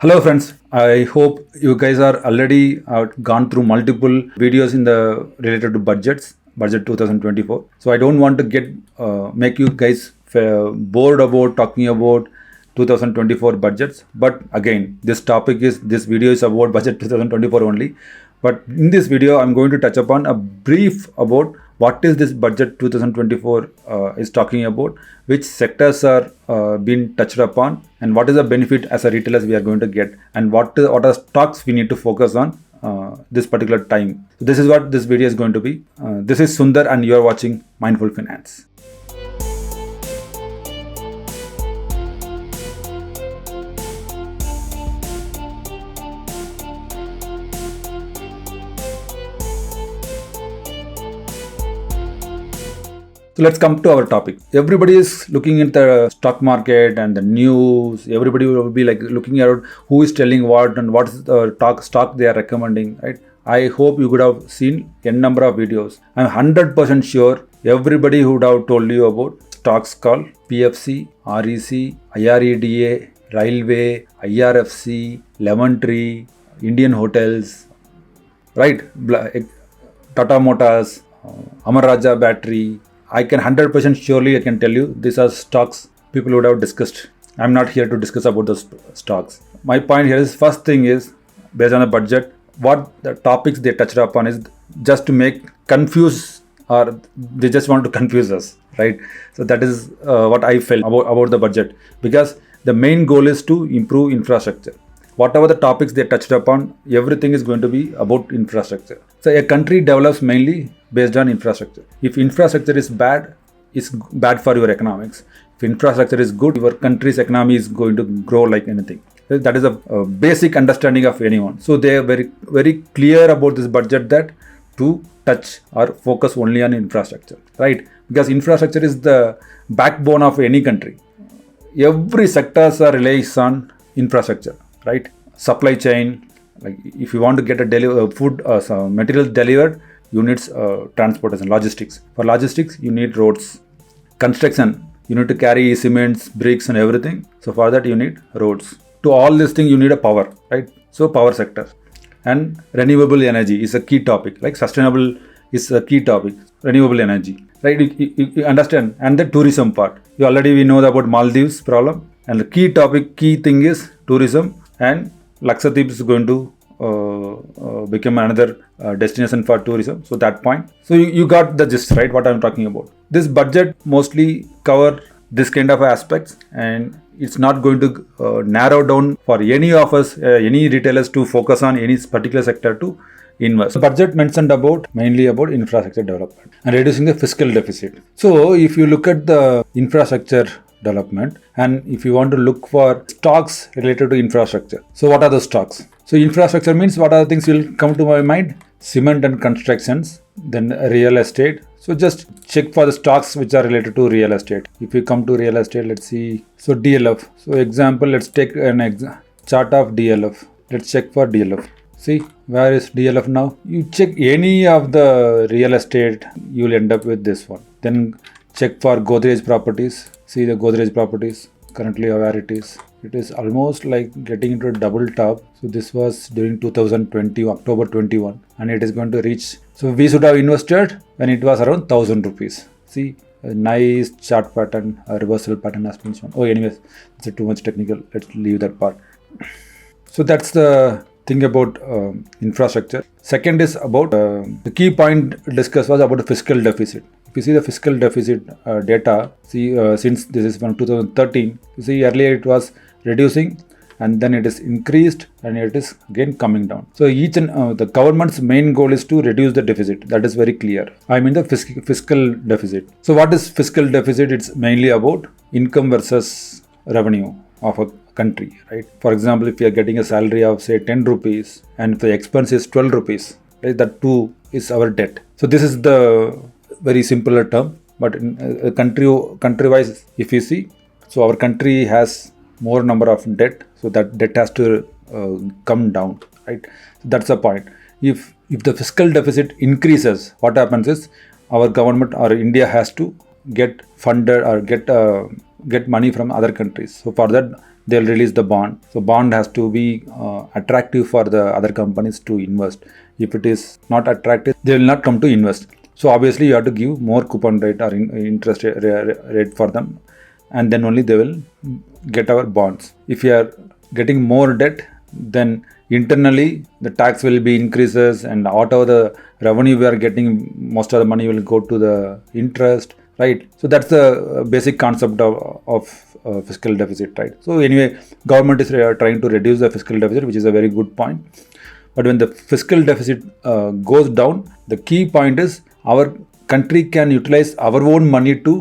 Hello friends, I hope you guys are already gone through multiple videos in the related to budget 2024. So I don't want to make you guys bored about talking about 2024 budgets. But again, this video is about budget 2024 only. But in this video, I'm going to touch upon a brief about what is this budget 2024 is talking about, which sectors are being touched upon, and what is the benefit as a retailers we are going to get, and what are stocks we need to focus on this particular time. So this is what this video is going to be. This is Sundar and you are watching Mindful Finance. So let's come to our topic. Everybody is looking at the stock market and the news. Everybody will be like looking at who is telling what and what is the stock they are recommending, right? I hope you could have seen a number of videos. I'm 100% sure everybody would have told you about stocks called PFC, REC, IREDA, Railway, IRFC, Lemon Tree, Indian Hotels, right? Tata Motors, Amar Raja Battery. I can 100% surely I can tell you these are stocks people would have discussed. I'm not here to discuss about those stocks. My point here is first thing is based on the budget, what the topics they touched upon is just to make confuse, or they just want to confuse us, right? So that is what I felt about the budget, because the main goal is to improve infrastructure. Whatever the topics they touched upon, everything is going to be about infrastructure. So a country develops mainly based on infrastructure. If infrastructure is bad, it's bad for your economics. If infrastructure is good, your country's economy is going to grow like anything. That is a basic understanding of anyone. So they are very, very clear about this budget that to touch or focus only on infrastructure, right? Because infrastructure is the backbone of any country. Every sectors are relies on infrastructure, right? Supply chain, like if you want to get a food materials delivered, you need transportation, logistics. For logistics, you need roads. Construction, you need to carry cements, bricks and everything. So for that, you need roads. To all these things, you need a power, right? So power sector. And renewable energy is a key topic. Like sustainable is a key topic. Renewable energy, right? You understand? And the tourism part. We know about Maldives problem. And the key thing is tourism, and Lakshadweep is going to become another destination for tourism. So that point. So you got the gist, right? What I'm talking about. This budget mostly cover this kind of aspects, and it's not going to narrow down for any of us, any retailers to focus on any particular sector to invest. The budget mentioned mainly about infrastructure development and reducing the fiscal deficit. So if you look at the infrastructure development, and if you want to look for stocks related to infrastructure, so what are the stocks? So infrastructure means what are the things will come to my mind? Cement and constructions, then real estate. So just check for the stocks which are related to real estate. If you come to real estate, let's see. So DLF. So example, let's take an chart of DLF. Let's check for DLF. See, where is DLF now? You check any of the real estate, you will end up with this one. Then check for Godrej properties. See the Godrej properties, currently where it is. It is almost like getting into a double top. So this was during 2020, October 21, and it is going to reach. So we should have invested when it was around 1,000 rupees. See, a nice chart pattern, a reversal pattern has been shown. Oh, anyways, it's too much technical. Let's leave that part. So that's the thing about infrastructure. Second is about the key point discussed was about the fiscal deficit. If you see the fiscal deficit data, since this is from 2013, you see earlier it was reducing, and then it is increased, and it is again coming down. So the government's main goal is to reduce the deficit. That is very clear. I mean the fiscal deficit. So what is fiscal deficit? It's mainly about income versus revenue of a country, right? For example, if you are getting a salary of say 10 rupees and if the expense is 12 rupees, right, that too is our debt. So this is the very simpler term, but in country-wise, if you see, so our country has more number of debt, so that debt has to come down, right? So that's the point. If the fiscal deficit increases, what happens is our government or India has to get funded or get money from other countries. So for that, they'll release the bond. So bond has to be attractive for the other companies to invest. If it is not attractive, they will not come to invest. So obviously you have to give more coupon rate or interest rate for them, and then only they will get our bonds. If you are getting more debt, then internally the tax will be increases, and whatever the revenue we are getting, most of the money will go to the interest, right? So that's the basic concept of fiscal deficit, right? So anyway, government is trying to reduce the fiscal deficit, which is a very good point. But when the fiscal deficit goes down, the key point is our country can utilize our own money to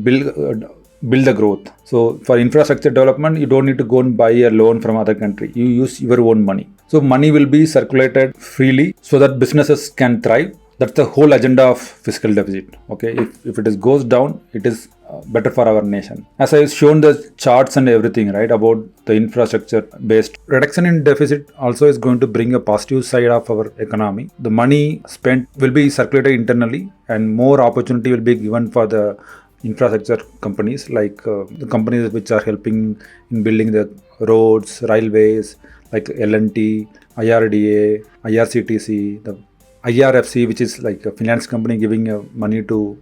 build the growth. So for infrastructure development, you don't need to go and buy a loan from other country. You use your own money. So money will be circulated freely so that businesses can thrive. That's the whole agenda of fiscal deficit. Okay, if it goes down, it is better for our nation. As I have shown the charts and everything, right, about the infrastructure based reduction in deficit also is going to bring a positive side of our economy. The money spent will be circulated internally, and more opportunity will be given for the infrastructure companies, like the companies which are helping in building the roads, railways, like L&T, IRDA, IRCTC, the IRFC, which is like a finance company giving money to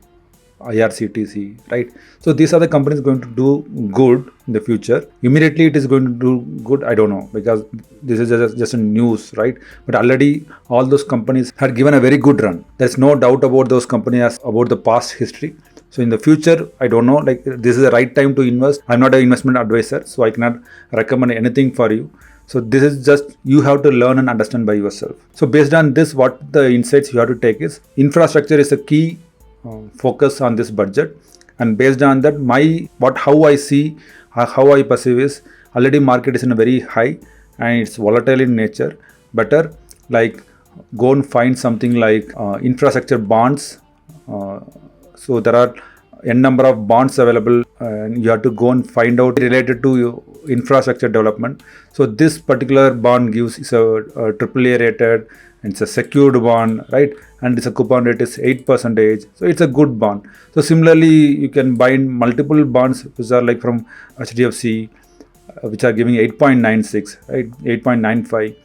IRCTC, right? So these are the companies going to do good in the future. Immediately it is going to do good, I don't know, because this is just a news, right? But already all those companies had given a very good run. There's no doubt about those companies, about the past history. So in the future, I don't know, like this is the right time to invest. I'm not an investment advisor, so I cannot recommend anything for you. So this is just, you have to learn and understand by yourself. So based on this, what the insights you have to take is, infrastructure is a key focus on this budget. And based on that, how I see, how I perceive is, already market is in a very high and it's volatile in nature. Better like go and find something like infrastructure bonds. So there are n number of bonds available, and you have to go and find out related to infrastructure development. So this particular bond is a AAA rated, and it's a secured bond, right? And it's a coupon rate is 8%. So it's a good bond. So similarly, you can buy multiple bonds which are like from HDFC, which are giving 8.96, right? 8.95.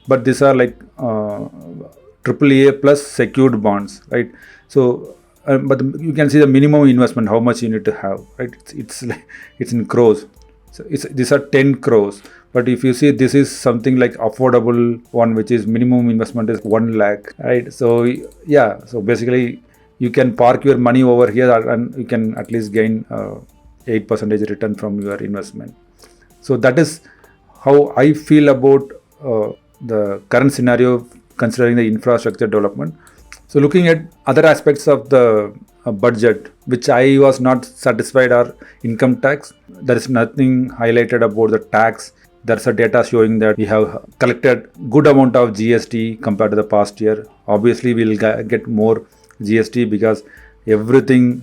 But these are like AAA plus secured bonds, right? So but you can see the minimum investment, how much you need to have, right? It's in crores. So these are 10 crores. But if you see, this is something like affordable one, which is minimum investment is 1 lakh, right? So yeah, so basically you can park your money over here and you can at least gain 8% return from your investment. So that is how I feel about the current scenario considering the infrastructure development. So looking at other aspects of the budget, which I was not satisfied, are income tax. There is nothing highlighted about the tax. There's a data showing that we have collected good amount of GST compared to the past year. Obviously, we'll get more GST because everything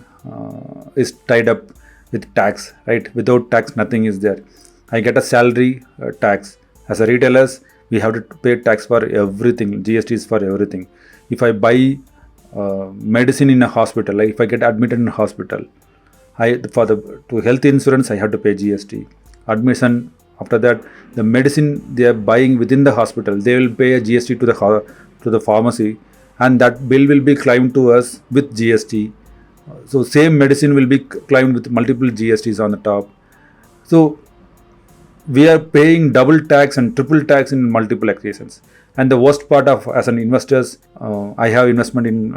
is tied up with tax, right? Without tax, nothing is there. I get a salary tax. As a retailers, we have to pay tax for everything. GST is for everything. If I buy medicine in a hospital, like if I get admitted in a hospital, to health insurance I have to pay GST. Admission, after that, the medicine they are buying within the hospital, they will pay a GST to the pharmacy, and that bill will be claimed to us with GST. So same medicine will be claimed with multiple GSTs on the top. So we are paying double tax and triple tax in multiple occasions. And the worst part of, as an investors, I have investment in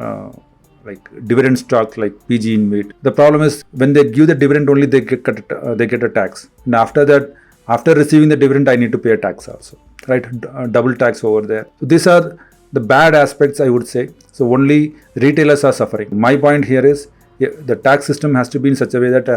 like dividend stocks like PG Invit. The problem is when they give the dividend only, they get a tax. And after that, after receiving the dividend, I need to pay a tax also, right? Double tax over there. So these are the bad aspects, I would say. So only retailers are suffering. My point here is, the tax system has to be in such a way that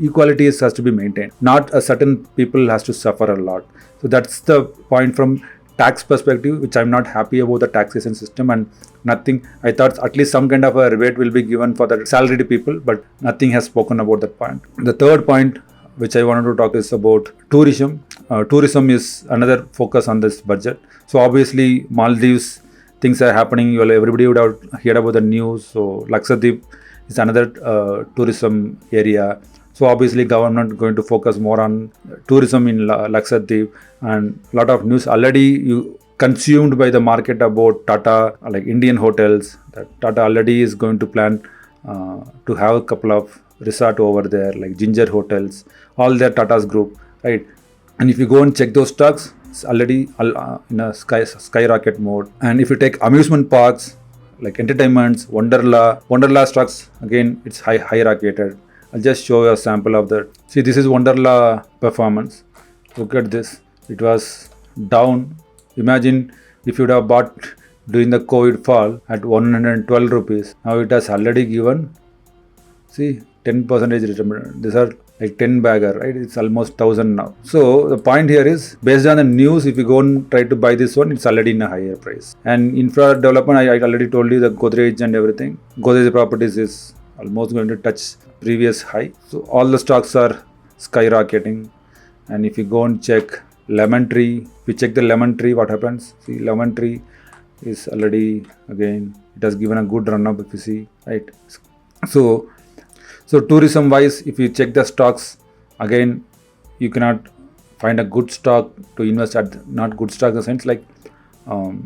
equality has to be maintained. Not a certain people has to suffer a lot. So that's the point from tax perspective, which I'm not happy about the taxation system, and nothing. I thought at least some kind of a rebate will be given for the salaried people, but nothing has spoken about that point. The third point which I wanted to talk is about tourism. Tourism is another focus on this budget. So obviously Maldives, things are happening. Everybody would have heard about the news. So Lakshadweep is another tourism area. So So obviously government going to focus more on tourism in Lakshadweep, and lot of news already you consumed by the market about Tata, like Indian hotels. That Tata already is going to plan to have a couple of resort over there, like Ginger hotels, all their Tata's group, right? And if you go and check those stocks, it's already in a skyrocket mode. And if you take amusement parks like entertainments, Wonderla stocks, again it's high rocketed. I'll just show you a sample of that. See, this is Wonderla performance. Look at this. It was down. Imagine if you would have bought during the COVID fall at 112 rupees. Now it has already given, see, 10% return. These are like 10 bagger, right? It's almost 1000 now. So the point here is, based on the news, if you go and try to buy this one, it's already in a higher price. And infra development, I already told you the Godrej and everything. Godrej Properties is almost going to touch previous high. So all the stocks are skyrocketing. And if you go and check Lemon Tree, if you check the Lemon Tree, what happens? See, Lemon Tree is already, again, it has given a good run up, if you see, right? So tourism wise, if you check the stocks, again, you cannot find a good stock to invest at. Not good stock in the sense like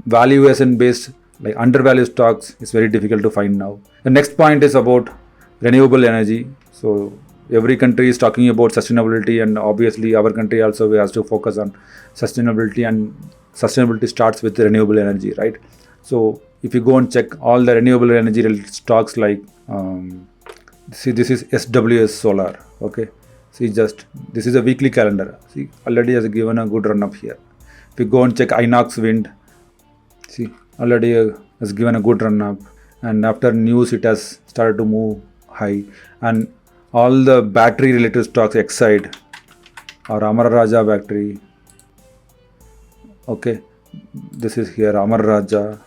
valuation based, like undervalued stocks is very difficult to find now. The next point is about renewable energy. So every country is talking about sustainability, and obviously our country also has to focus on sustainability, and sustainability starts with renewable energy, right? So if you go and check all the renewable energy related stocks, like see, this is SWS Solar, okay? See, just this is a weekly calendar. See, already has given a good run up here. If you go and check Inox Wind, see, already has given a good run up, and after news it has started to move high. And all the battery related stocks, Exide or Amara Raja battery, okay, this is here Amara Raja.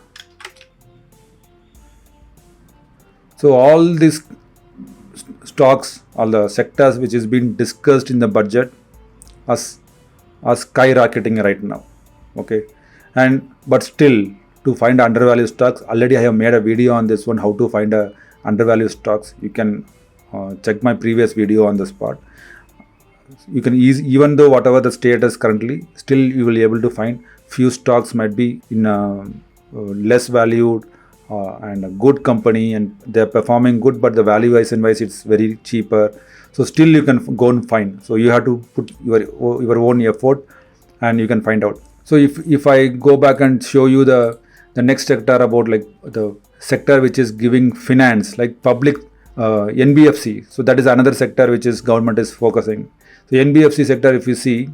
So all these stocks, all the sectors which is being discussed in the budget are skyrocketing right now, okay? And but still, to find undervalued stocks, already I have made a video on this one, how to find a undervalued stocks. You can check my previous video on the spot. You can even though whatever the status currently, still you will be able to find few stocks might be in less valued and a good company, and they're performing good, but the valuation wise it's very cheaper. So still you can go and find. So you have to put your own effort, and you can find out. So if I go back and show you the next sector, about like the sector which is giving finance, like public NBFC. So that is another sector which is government is focusing. So NBFC sector, if you see,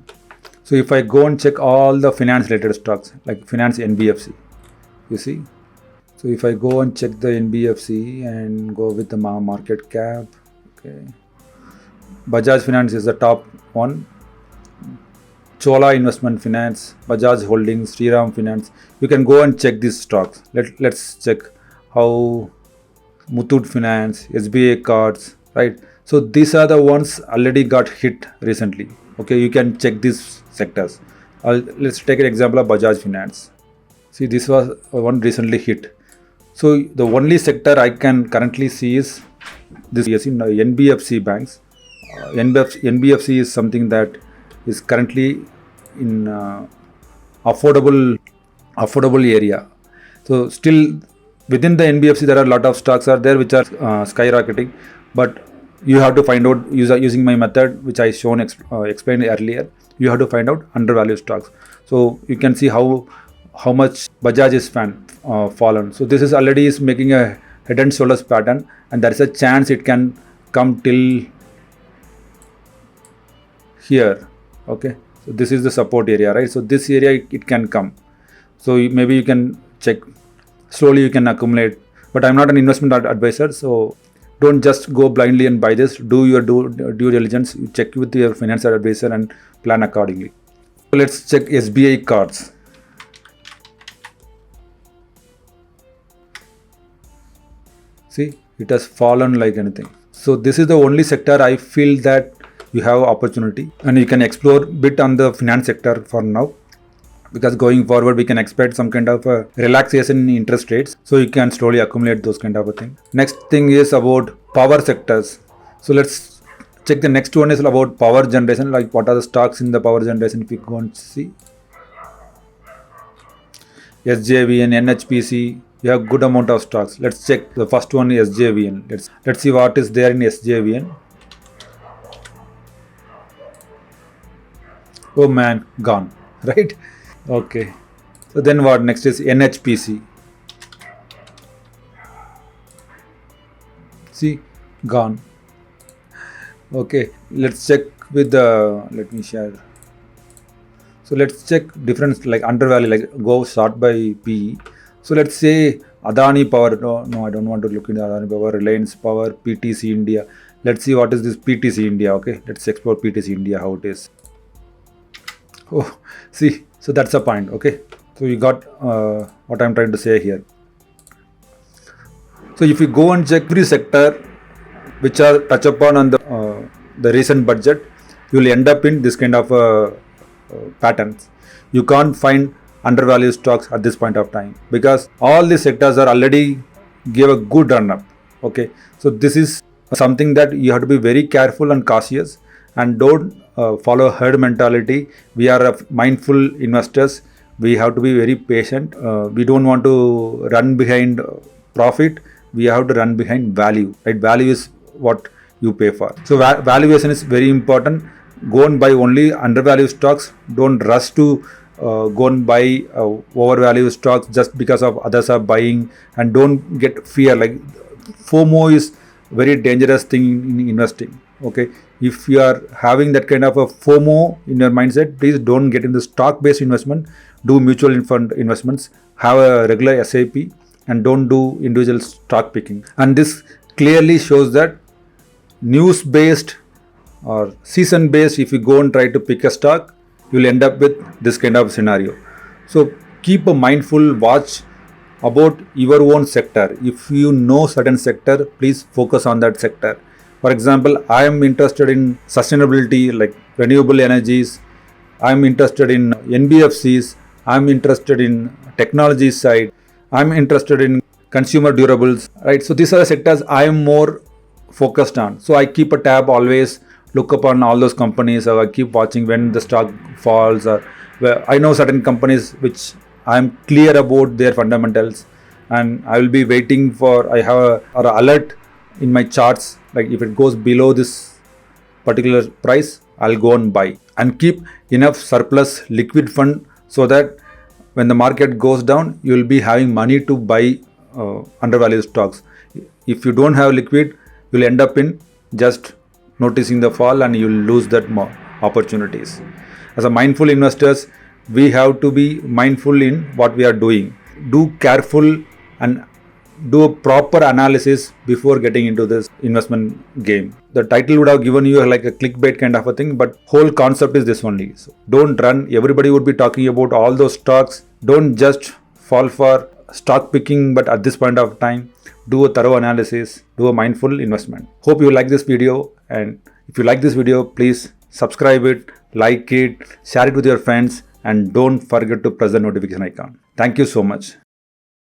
so if I go and check all the finance related stocks, like finance NBFC, you see. So if I go and check the NBFC and go with the market cap, okay, Bajaj Finance is the top one. Chola Investment Finance, Bajaj Holdings, Shriram Finance. You can go and check these stocks. Let's check how Muthoot Finance, SBI Cards, right? So these are the ones already got hit recently. Okay, you can check these sectors. Let's take an example of Bajaj Finance. See, this was one recently hit. So the only sector I can currently see is this NBFC banks. NBFC is something that is currently in affordable area. So still within the NBFC there are a lot of stocks are there which are skyrocketing, but you have to find out using my method which I explained earlier. You have to find out undervalued stocks. So you can see how much Bajaj is fallen. So this is already is making a head and shoulders pattern, and there is a chance it can come till here. Okay, so this is the support area, right? So this area it can come. So maybe you can check slowly, you can accumulate. But I'm not an investment advisor, so don't just go blindly and buy this. Do your due diligence. You check with your financial advisor and plan accordingly. So let's check SBI Cards. See, it has fallen like anything. So this is the only sector I feel that you have opportunity, and you can explore bit on the finance sector for now, because going forward we can expect some kind of a relaxation in interest rates, so you can slowly accumulate those kind of a thing. Next thing is about power sectors. So let's check the next one is about power generation, like what are the stocks in the power generation. If you go and see SJVN, NHPC, you have good amount of stocks. Let's check the first one is SJVN. Let's see what is there in SJVN. Oh man, gone, right? Okay. So then what next is NHPC. See, gone. Okay, let's check with the, let me share. So let's check difference like undervalue, like go short by PE. So let's say Adani Power. No, I don't want to look into Adani Power, Reliance Power, PTC India. Let's see what is this PTC India. Okay, let's explore PTC India, how it is. Oh, see, so that's a point. Okay, so you got what I'm trying to say here. So if you go and check every sector which are touched upon on the recent budget, you will end up in this kind of patterns. You can't find undervalued stocks at this point of time because all these sectors are already give a good run up. Okay, so this is something that you have to be very careful and cautious, and don't follow herd mentality. We are mindful investors. We have to be very patient. We don't want to run behind profit. We have to run behind value. Right? Value is what you pay for. So valuation is very important. Go and buy only undervalued stocks. Don't rush to go and buy overvalued stocks just because of others are buying, and don't get fear. Like FOMO is very dangerous thing in investing. Okay, if you are having that kind of a FOMO in your mindset, please don't get into stock based investment. Do mutual fund investments. Have a regular SIP, and don't do individual stock picking. And this clearly shows that news based or season based, if you go and try to pick a stock, you will end up with this kind of scenario. So keep a mindful watch about your own sector. If you know certain sector, please focus on that sector. For example, I am interested in sustainability like renewable energies. I am interested in NBFCs. I am interested in technology side. I am interested in consumer durables, right? So these are the sectors I am more focused on. So I keep a tab always, look upon all those companies, or I keep watching when the stock falls, or I know certain companies which I am clear about their fundamentals, and I will be waiting for, I have a alert in my charts, like if it goes below this particular price, I'll go and buy, and keep enough surplus liquid fund so that when the market goes down, you will be having money to buy undervalued stocks. If you don't have liquid, you'll end up in just noticing the fall, and you'll lose that opportunities. As a mindful investors, we have to be mindful in what we are doing. Do careful and do a proper analysis before getting into this investment game. The title would have given you like a clickbait kind of a thing, but whole concept is this only. So don't run. Everybody would be talking about all those stocks. Don't just fall for stock picking, but at this point of time, do a thorough analysis, do a mindful investment. Hope you like this video, and if you like this video, please subscribe it, like it, share it with your friends, and don't forget to press the notification icon. Thank you so much.